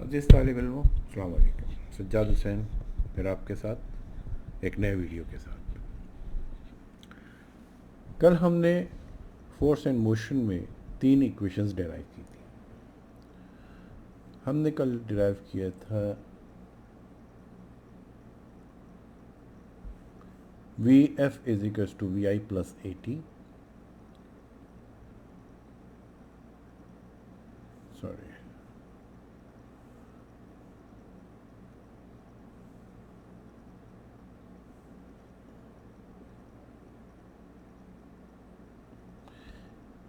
अजीज़ तालिब इल्मों, अस्सलाम वालेकुम। सज्जाद हुसैन फिर आपके साथ एक नए वीडियो के साथ। कल हमने फोर्स एंड मोशन में 3 इक्वेशंस डिराइव की थी। हमने कल डिराइव किया था V F is equals to V I plus A T, sorry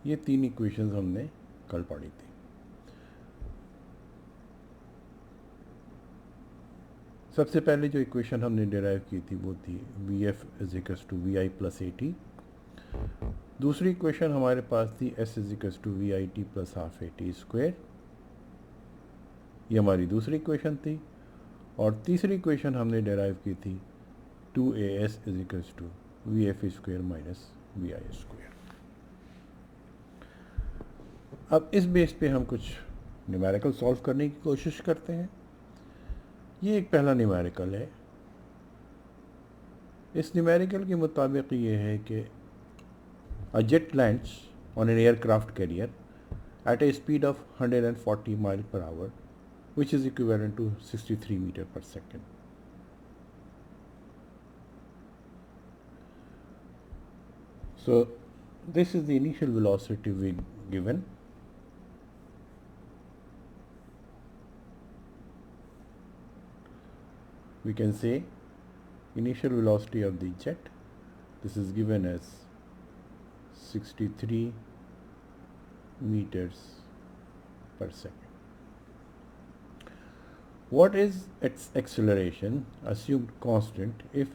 ये 3 इक्वेशंस हमने कल पढ़ी थी। सबसे पहले जो इक्वेशन हमने डिराइव की थी वो थी V F is equals to V I plus A T. दूसरी इक्वेशन हमारे पास थी S is equals to V I T plus half A T square, ये हमारी दूसरी इक्वेशन थी। और तीसरी इक्वेशन हमने डिराइव की थी 2as is equals to V F square minus V I square. अब इस बेस पे हम कुछ न्यूमेरिकल सॉल्व करने की कोशिश करते हैं। ये एक पहला न्यूमेरिकल है। इस न्यूमेरिकल के मुताबिक ये है कि a jet lands on an aircraft carrier at a speed of 140 miles per hour, which is equivalent to 63 meter per second. So this is the initial velocity we given. We can say initial velocity of the jet, this is given as 63 meters per second. What is its acceleration assumed constant if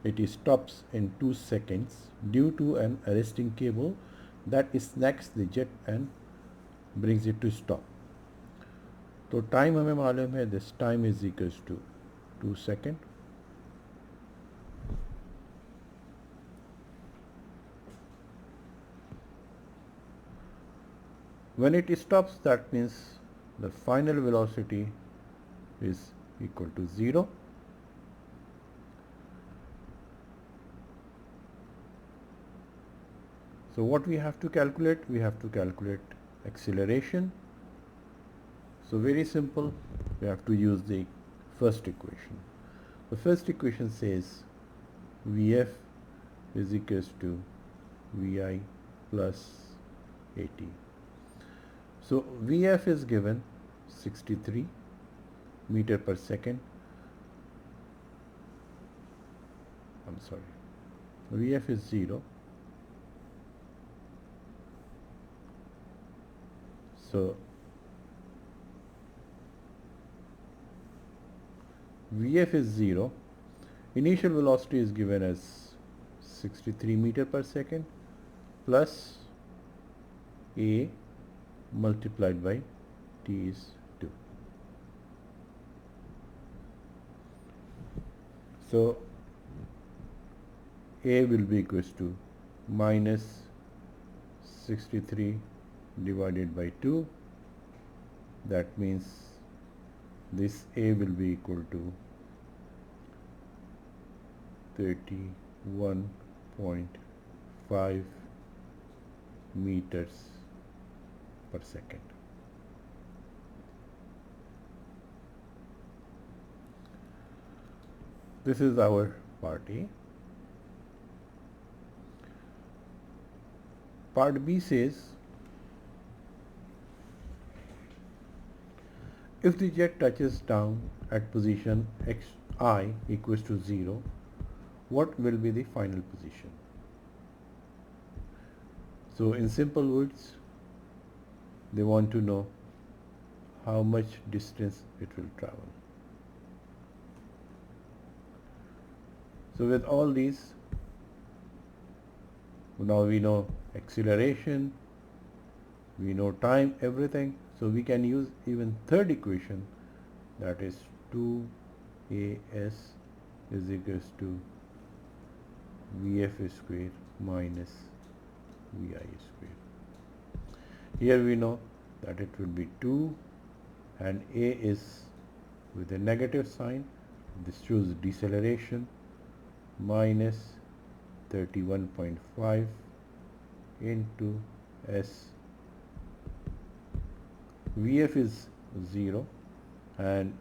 it stops in 2 seconds due to an arresting cable that snacks the jet and brings it to stop? तो time हमें मालूम है, this time is equals to 2 second. When it stops, that means the final velocity is equal to 0. So what we have to calculate? We have to calculate acceleration. So very simple, we have to use the first equation. The first equation says Vf is equals to Vi plus At. So Vf is given 63 meter per second. I'm sorry, Vf is 0. So Vf is 0. Initial velocity is given as 63 meter per second plus A multiplied by T is 2. So A will be equals to minus 63 divided by 2. That means this A will be equal to 31.5 meters per second. This is our part A. Part B says if the jet touches down at position xi equals to 0, what will be the final position? So in simple words, they want to know how much distance it will travel. So with all these, now we know acceleration, we know time, everything. So we can use even third equation, that is 2as is equals to Vf square minus Vi square. Here we know that it will be 2 and A is with a negative sign. This shows deceleration minus 31.5 into S. Vf is 0 and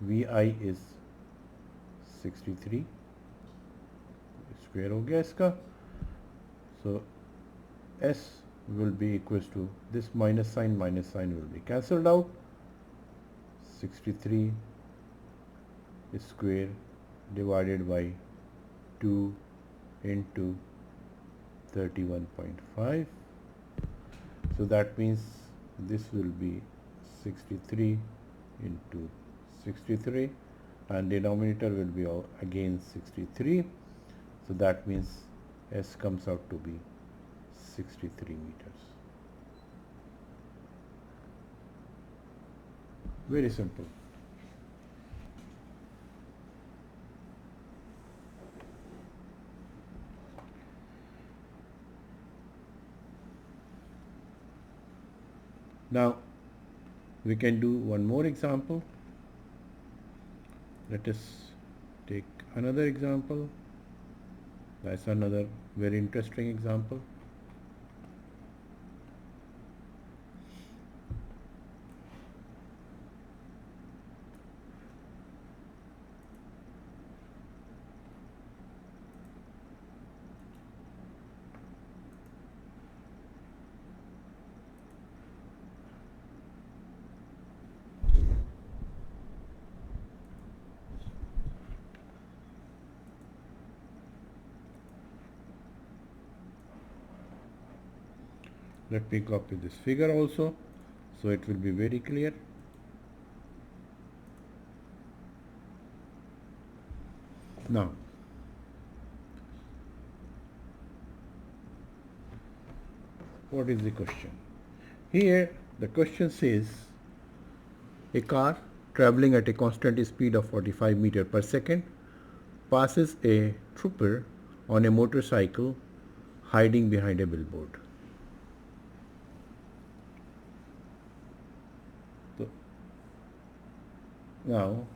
Vi is 63 square हो गया इसका. So S will be equals to this minus sign will be cancelled out. 63 square divided by 2 into 31.5. So that means this will be 63 into 63 and denominator will be again 63. So that means S comes out to be 63 meters. Very simple. Now we can do one more example. Let us take another example. That's another very interesting example. Let me copy this figure also, so it will be very clear. Now, what is the question? Here, the question says, a car traveling at a constant speed of 45 meters per second passes a trooper on a motorcycle hiding behind a billboard. So, now,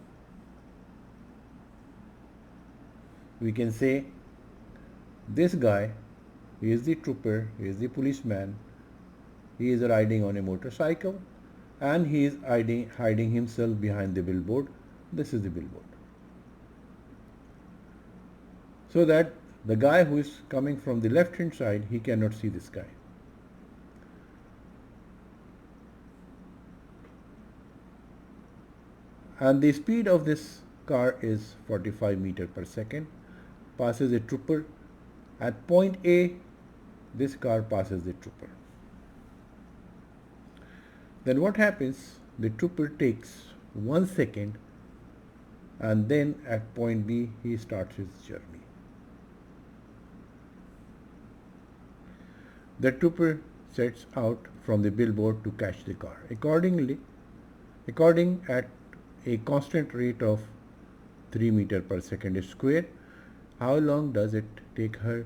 we can say this guy, he is the trooper, he is the policeman, he is riding on a motorcycle and he is hiding himself behind the billboard. This is the billboard. So that the guy who is coming from the left hand side, he cannot see this guy. And the speed of this car is 45 meters per second. Passes a trooper. At point A, this car passes the trooper. Then what happens? The trooper takes 1 second and then at point B, he starts his journey. The trooper sets out from the billboard to catch the car. According at a constant rate of 3 meters per second square, how long does it take her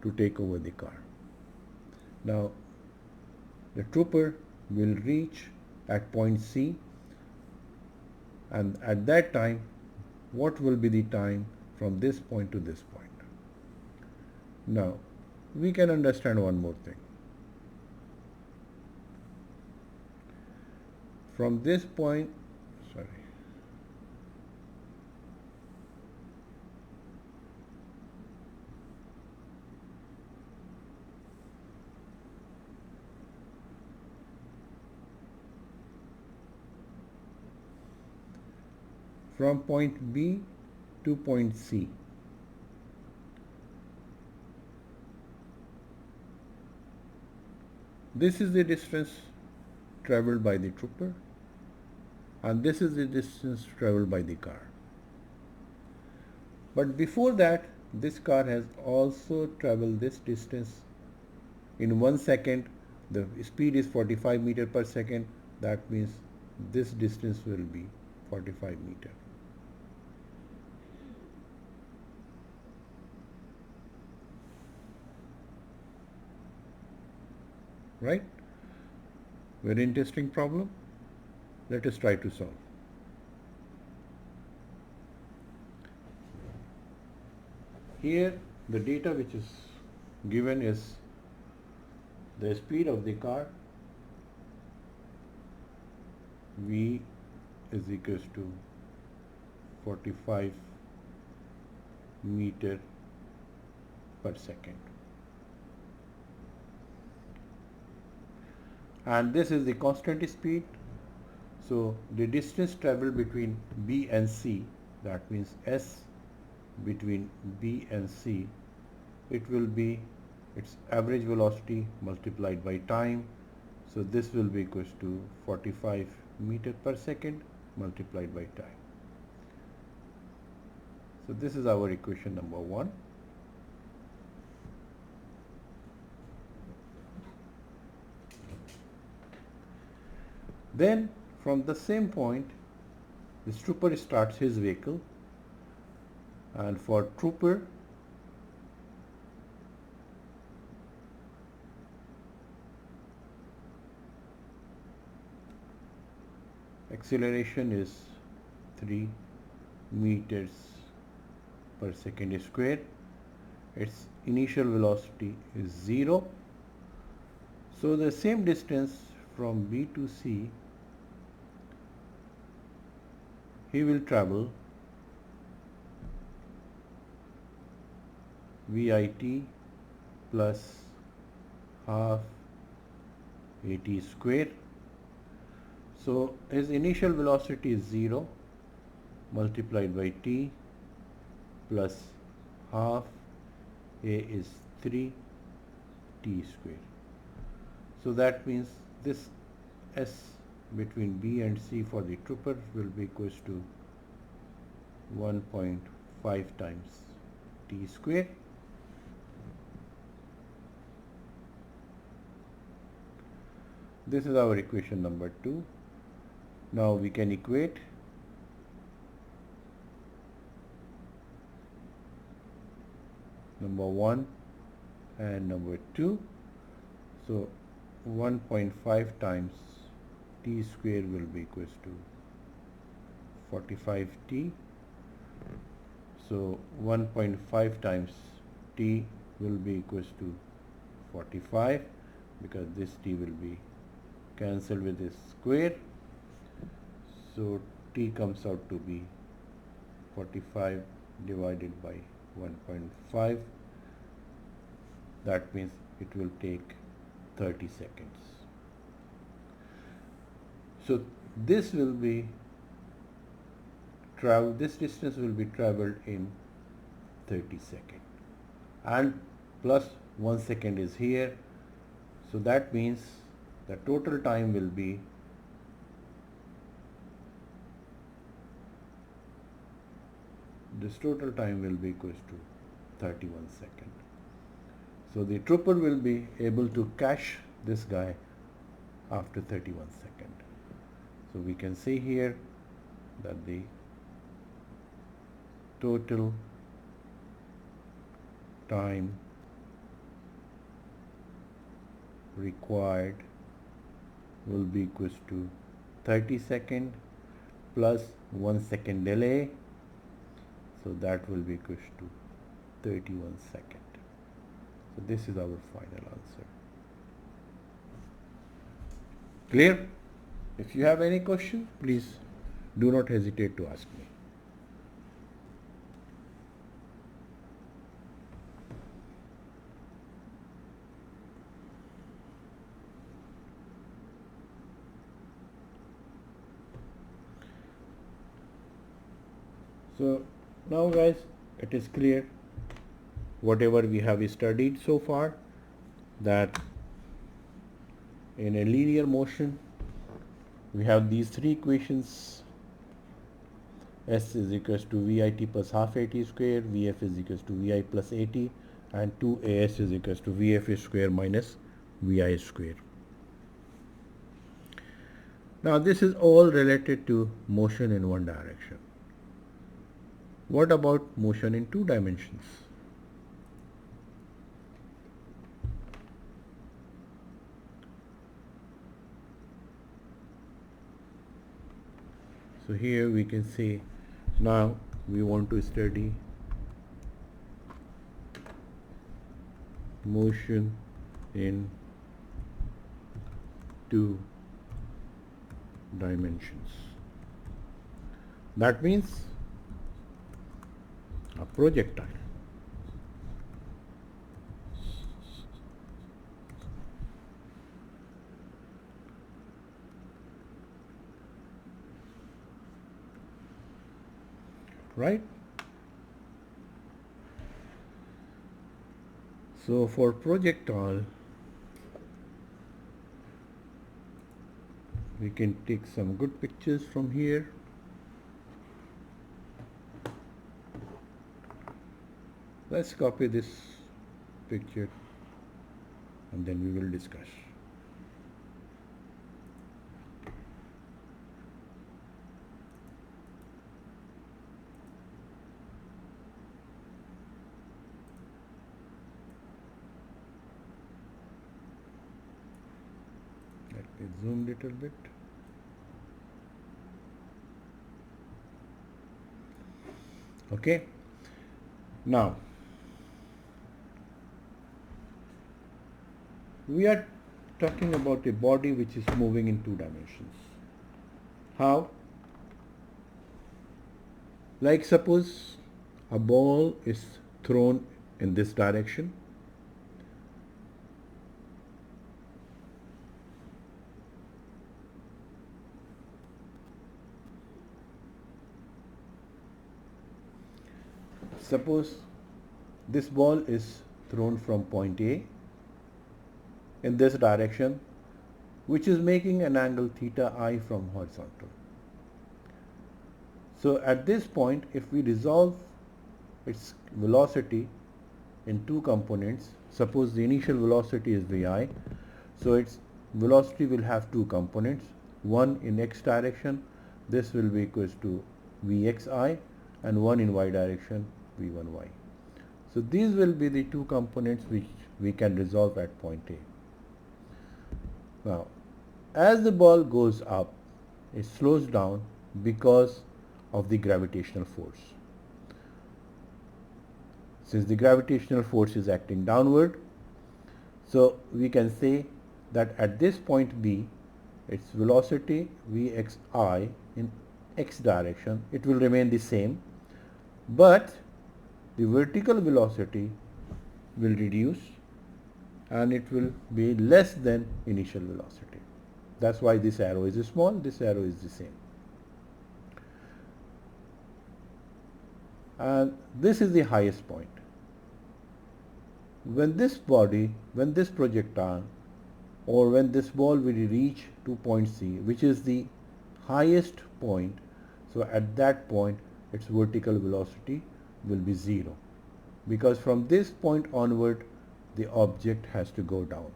to take over the car? Now, the trooper will reach at point C, and at that time, what will be the time from this point to this point? Now, we can understand one more thing. From this point, from point B to point C, this is the distance traveled by the trooper and this is the distance traveled by the car. But before that, this car has also traveled this distance in 1 second. The speed is 45 meters per second. That means this distance will be 45 meters. Right? Very interesting problem. Let us try to solve. Here the data which is given is the speed of the car v is equals to 45 meter per second, and this is the constant speed. So the distance traveled between B and C, that means S between B and C, it will be its average velocity multiplied by time. So this will be equals to 45 meter per second multiplied by time. So this is our equation number 1. Then from the same point, this trooper starts his vehicle, and for trooper acceleration is 3 meters per second square. Its initial velocity is 0. So the same distance from B to C, he will travel VIT plus half AT square. So his initial velocity is 0 multiplied by T plus half A is 3 T square. So that means this S between B and C for the trooper will be equals to 1.5 times T square. This is our equation number 2. Now we can equate number 1 and number 2. So 1.5 times T square will be equals to 45T. So 1.5 times T will be equals to 45, because this T will be cancelled with this square. So T comes out to be 45 divided by 1.5. That means it will take 30 seconds. So this will be this distance will be traveled in 30 seconds, and plus 1 second is here. So that means the total time will be equals to 31 seconds. So the trooper will be able to catch this guy after 31 seconds. So we can see here that the total time required will be equals to 30 seconds plus 1 second delay. So that will be equals to 31 seconds. So this is our final answer. Clear? If you have any question, please do not hesitate to ask me. So now guys, it is clear whatever we have studied so far, that in a linear motion we have these three equations. S is equals to VIT plus half AT square, VF is equals to VI plus AT, and 2AS is equals to VF square minus VI square. Now this is all related to motion in one direction. What about motion in two dimensions? So here we can say now we want to study motion in 2 dimensions. That means a projectile. Right? So for projectile, we can take some good pictures from here. Let's copy this picture and then we will discuss. Let me zoom a little bit. Okay. Now, we are talking about a body which is moving in 2 dimensions. How? Like suppose a ball is thrown in this direction. Suppose this ball is thrown from point A in this direction, which is making an angle theta I from horizontal. So at this point, if we resolve its velocity in 2 components, suppose the initial velocity is Vi, so its velocity will have 2 components, one in x direction, this will be equals to Vxi, and one in y direction, V1y. So these will be the 2 components which we can resolve at point A. Now, as the ball goes up, it slows down because of the gravitational force. Since the gravitational force is acting downward, so we can say that at this point B, its velocity Vxi in x direction, it will remain the same, but the vertical velocity will reduce and it will be less than initial velocity. That's why this arrow is small, this arrow is the same. And this is the highest point. When this projectile or when this ball will reach to point C, which is the highest point, so at that point its vertical velocity will be 0, because from this point onward the object has to go down.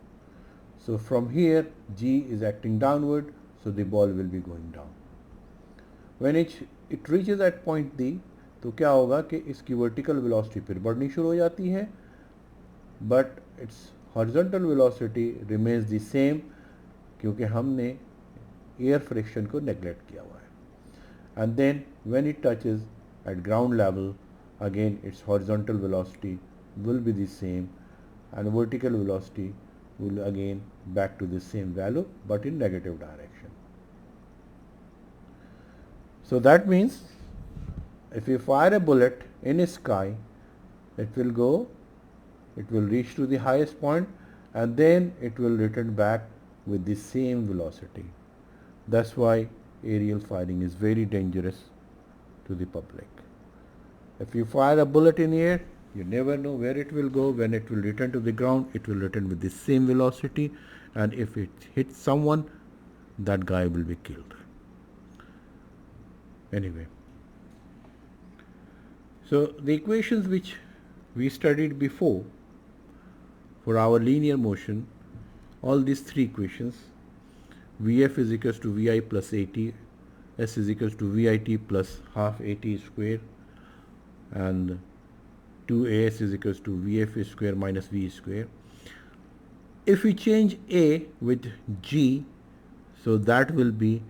So from here G is acting downward, so the ball will be going down. When it reaches at point D, तो क्या होगा कि इसकी vertical velocity फिर बढ़नी शुरू हो जाती है, but its horizontal velocity remains the same, क्योंकि हमने एयर फ्रिक्शन को नेग्लेक्ट किया हुआ है. And then when it touches at ground level, again its horizontal velocity will be the same and vertical velocity will again back to the same value but in negative direction. So that means if you fire a bullet in a sky, it will reach to the highest point and then it will return back with the same velocity. That's why aerial firing is very dangerous to the public. If you fire a bullet in the air, you never know where it will go. When it will return to the ground, it will return with the same velocity, and if it hits someone, that guy will be killed. Anyway, so the equations which we studied before for our linear motion, all these 3 equations, Vf is equals to Vi plus At, S is equals to Vit plus half At square, and 2As is equals to Vf square minus V square. If we change A with G, so that will be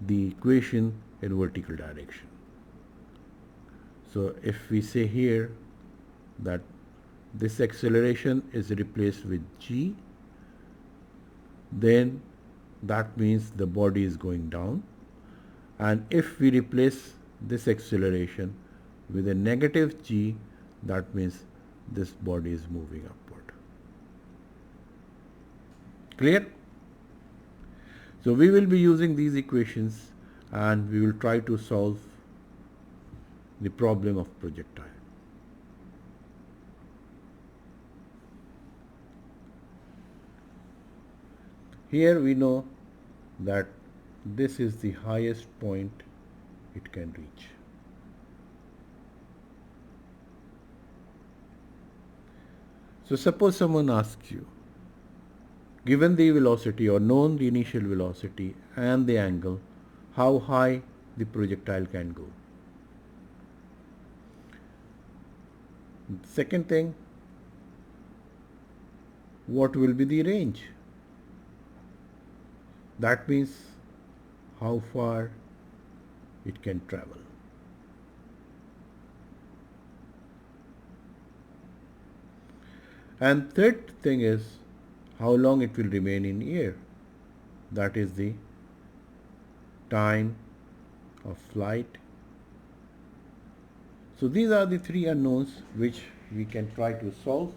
the equation in vertical direction. So if we say here that this acceleration is replaced with g, then that means the body is going down. And if we replace this acceleration with a negative g, that means this body is moving upward. Clear? So we will be using these equations and we will try to solve the problem of projectile. Here we know that this is the highest point it can reach. So suppose someone asks you, given the velocity or known the initial velocity and the angle, how high the projectile can go. Second thing, what will be the range? That means how far it can travel. And third thing is how long it will remain in air. That is the time of flight. So these are the three unknowns which we can try to solve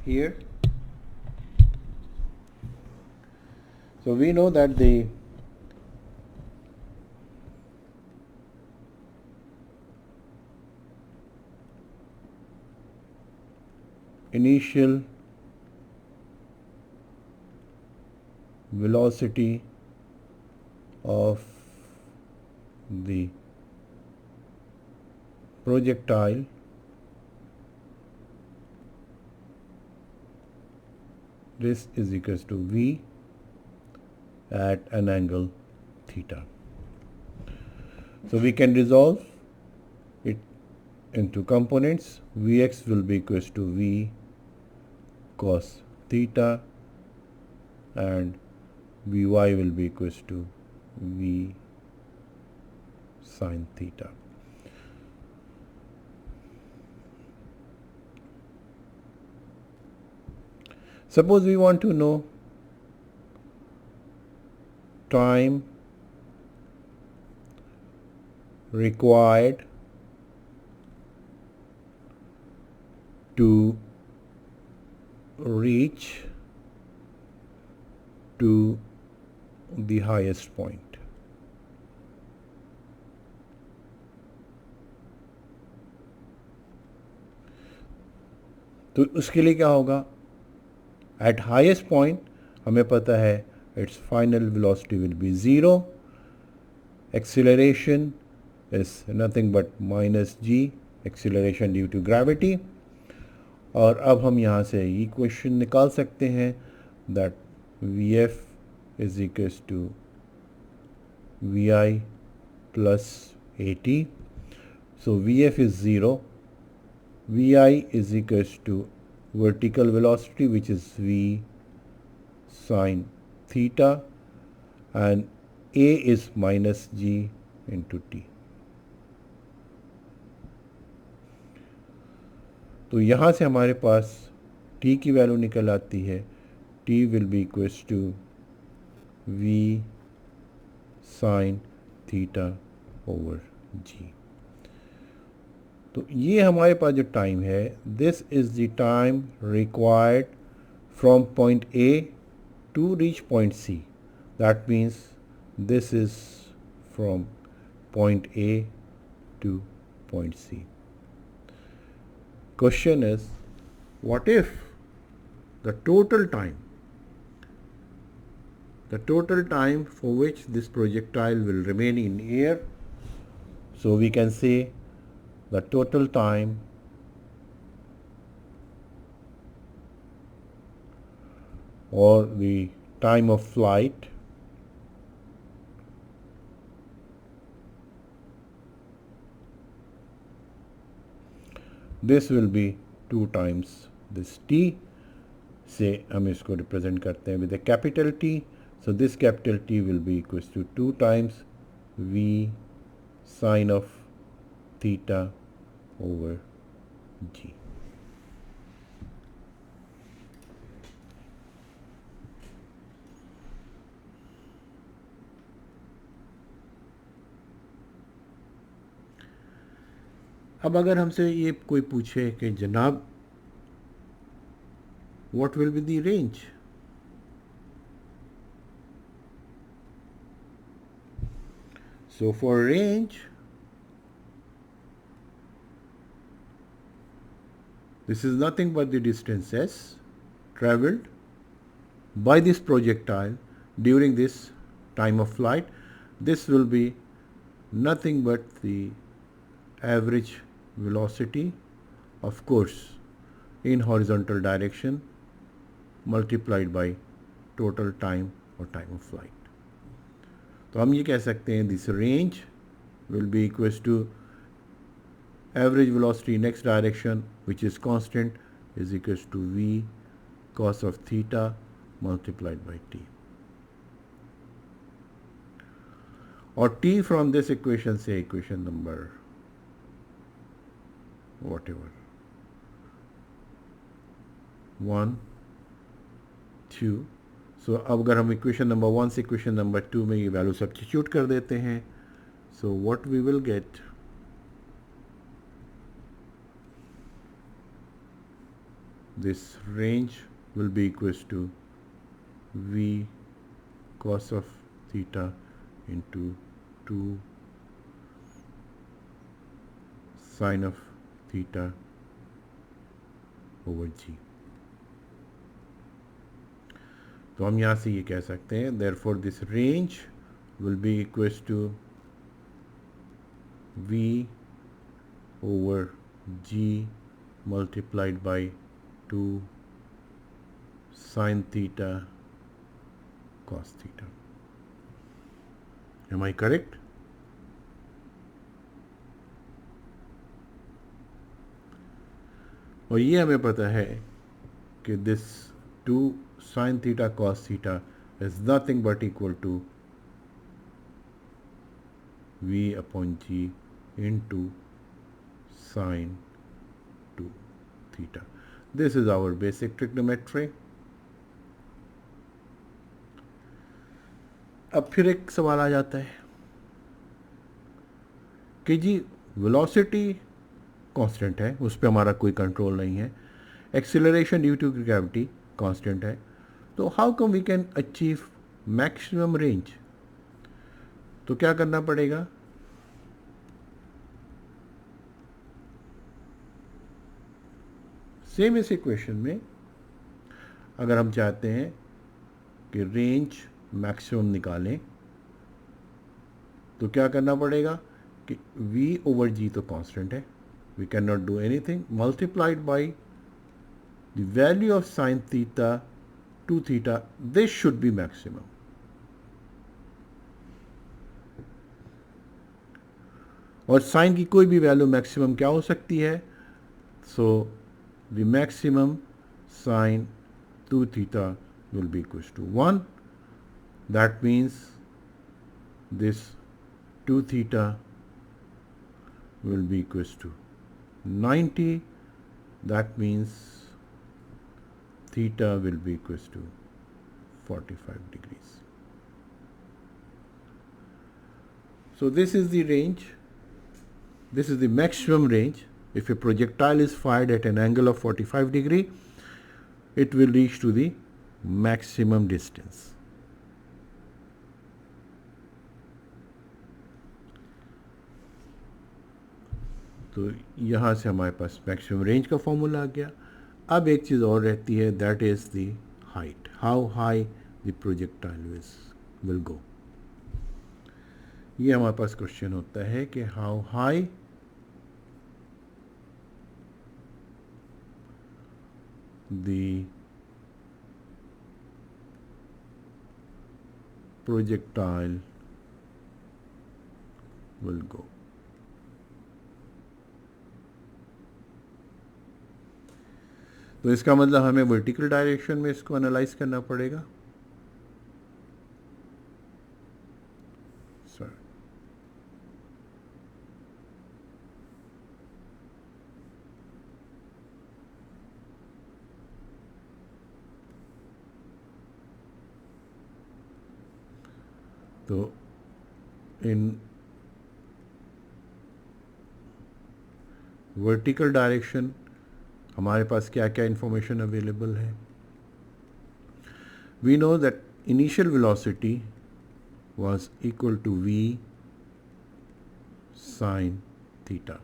here. So we know that the initial velocity of the projectile this is equals to v at an angle theta. So we can resolve it into components. Vx will be equals to v cos theta and Vy will be equals to v sin theta. Suppose we want to know time required to reach to the highest point. तो उसके लिए क्या होगा? At highest point हमें पता है its final velocity will be 0. Acceleration is nothing but minus g, acceleration due to gravity. और अब हम यहाँ से equation निकाल सकते हैं that Vf is equals to Vi plus At. So Vf is 0. Vi is equals to vertical velocity which is V sin theta and A is minus g into t. तो यहाँ से हमारे पास t की value निकल आती है t will be equals to v sin theta over g. तो ये हमारे पास जो टाइम है this is the time required from point A to reach point C. That means this is from point A to point C. Question is, what if the total time for which this projectile will remain in air, so we can say the total time or the time of flight this will be 2 times this t. से हम इसको represent करते हैं with a capital T. So this capital T will be equals to 2 times V sine of theta over G. अब अगर हमसे ये कोई पूछे कि जनाब what will be the range? So for range, this is nothing but the distance s traveled by this projectile during this time of flight. This will be nothing but the average velocity, of course, in horizontal direction multiplied by total time or time of flight. तो हम ये कह सकते हैं this range will be equals to average velocity in x direction, which is constant, is equals to v cos of theta multiplied by t. Or t from this equation, say equation number whatever 1, 2. सो अब अगर हम equation number 1 से equation number 2 में ये value substitute कर देते हैं, so what we will get, this range will be equals to v cos of theta into 2 sin of theta over g. तो हम यहाँ से ये कह सकते हैं therefore this range will be equals to v over g multiplied by 2 sin theta cos theta. Am I correct? और ये हमें पता है कि this 2 sin theta cos theta is nothing but equal to v upon g into sin 2 theta. This is our basic trigonometry. अब फिर एक सवाल आ जाता है कि जी वेलोसिटी कांस्टेंट है, उस पर हमारा कोई कंट्रोल नहीं है, acceleration due to gravity constant है, तो how come we can achieve maximum range? तो क्या करना पड़ेगा? सेम इस इक्वेशन में अगर हम चाहते हैं कि रेंज मैक्सिमम निकालें तो क्या करना पड़ेगा कि v ओवर g तो कांस्टेंट है, we can not do anything, multiplied by the value of sine theta two theta, this should be maximum. और साइन की कोई भी वैल्यू मैक्सिमम क्या हो सकती है? So the maximum sine 2 theta will be equals to 1. That means this 2 theta will be equals to 90. That means theta will be equals to 45 degrees. So this is the range. This is the maximum range. If a projectile is fired at an angle of 45 degree, it will reach to the maximum distance. तो यहाँ से हमारे पास maximum range का formula आ गया. अब एक चीज़ और रहती है, that is the height, how high the projectile will go. ये हमारे पास क्वेश्चन होता है कि how high the projectile will go. तो इसका मतलब हमें वर्टिकल डायरेक्शन में इसको एनालाइज करना पड़ेगा. तो इन वर्टिकल डायरेक्शन हमारे पास क्या क्या इंफॉर्मेशन अवेलेबल है. We know that initial velocity was equal to v sin theta.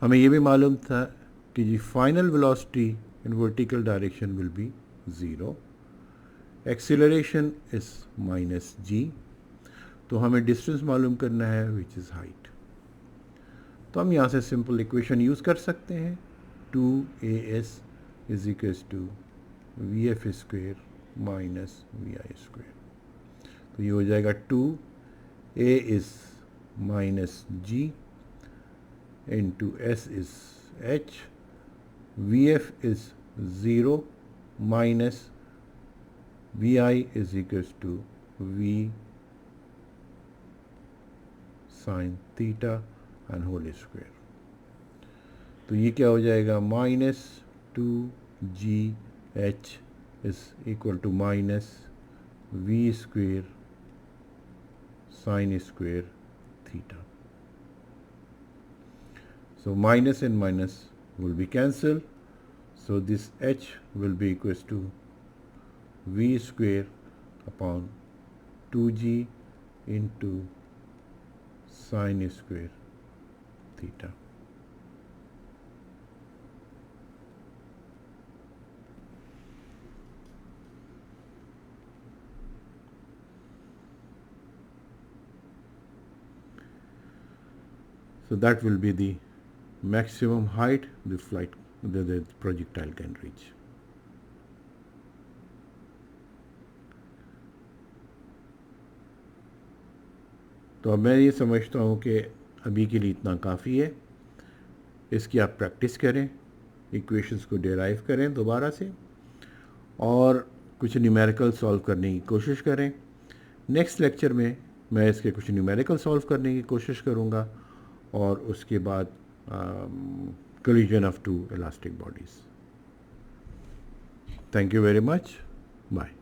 हमें ये भी मालूम था कि जी final velocity in vertical direction will be 0. Acceleration is minus g. तो हमें डिस्टेंस मालूम करना है विच इज़ हाइट. तो हम यहाँ से सिंपल इक्वेशन यूज़ कर सकते हैं. 2as is equals to vf square minus vi square. तो ये हो जाएगा 2a is minus g into s is h. vf is 0 minus vi is equals to v sine theta and whole square. तो ये क्या हो जाएगा minus 2gh is equal to minus v square sin square theta. So minus and minus will be cancelled. So this h will be equals to v square upon 2g into sin square theta. So that will be the maximum height the projectile can reach. तो अब मैं ये समझता हूँ कि अभी के लिए इतना काफ़ी है. इसकी आप प्रैक्टिस करें, इक्वेशंस को डेराइव करें दोबारा से और कुछ न्यूमेरिकल सॉल्व करने की कोशिश करें. नेक्स्ट लेक्चर में मैं इसके कुछ न्यूमेरिकल सॉल्व करने की कोशिश करूँगा और उसके बाद collision of two elastic bodies. Thank you very much. Bye.